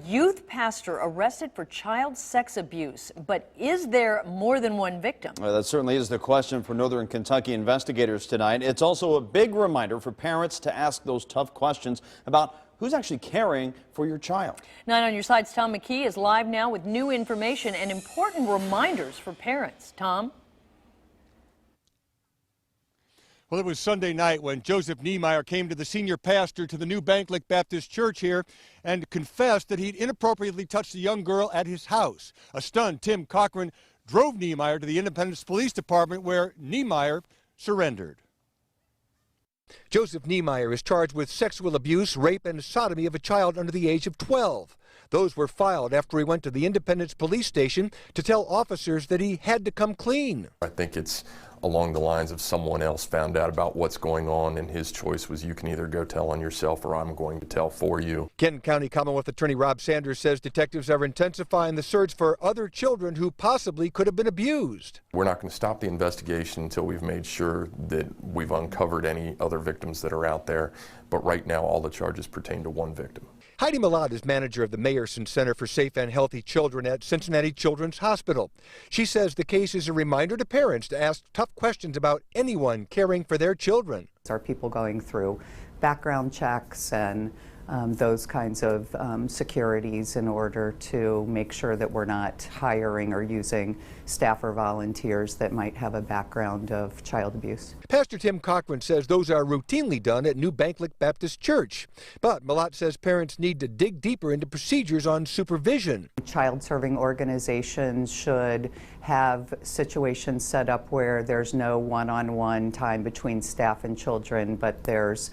youth pastor arrested for child sex abuse. But is there more than one victim? Well, that certainly is the question for Northern Kentucky investigators tonight. It's also a big reminder for parents to ask those tough questions about who's actually caring for your child. 9 on Your Side's Tom McKee is live now with new information and important reminders for parents. Tom? Well, it was Sunday night when Joseph Niemeyer came to the senior pastor to the new Banklick Baptist Church here and confessed that he'd inappropriately touched a young girl at his house. A stunned Tim Cochran drove Niemeyer to the Independence Police Department, where Niemeyer surrendered. Joseph Niemeyer is charged with sexual abuse, rape, and sodomy of a child under the age of 12. Those were filed after he went to the Independence Police Station to tell officers that he had to come clean. I think it's along the lines of someone else found out about what's going on, and his choice was, you can either go tell on yourself or I'm going to tell for you. Kenton County Commonwealth Attorney Rob Sanders says detectives are intensifying the search for other children who possibly could have been abused. We're not going to stop the investigation until we've made sure that we've uncovered any other victims that are out there, but right now all the charges pertain to one victim. Heidi Malott is manager of the Mayerson Center for Safe and Healthy Children at Cincinnati Children's Hospital. She says the case is a reminder to parents to ask tough questions about anyone caring for their children. Are people going through background checks and those kinds of securities in order to make sure that we're not hiring or using staff or volunteers that might have a background of child abuse. Pastor Tim Cochran says those are routinely done at New Banklick Baptist Church. But Malott says parents need to dig deeper into procedures on supervision. Child-serving organizations should have situations set up where there's no one-on-one time between staff and children, but there's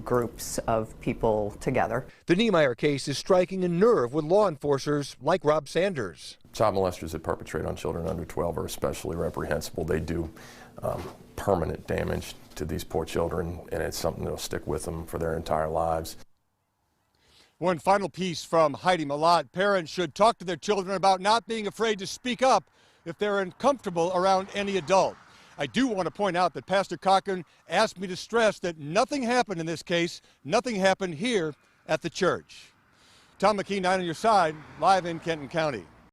groups of people together. The Niemeyer case is striking a nerve with law enforcers like Rob Sanders. Child molesters that perpetrate on children under 12 are especially reprehensible. They do permanent damage to these poor children, and it's something that'll stick with them for their entire lives. One final piece from Heidi Malott. Parents should talk to their children about not being afraid to speak up if they're uncomfortable around any adult. I do want to point out that Pastor Cochran asked me to stress that nothing happened in this case. Nothing happened here at the church. Tom McKee, 9 on Your Side, live in Kenton County.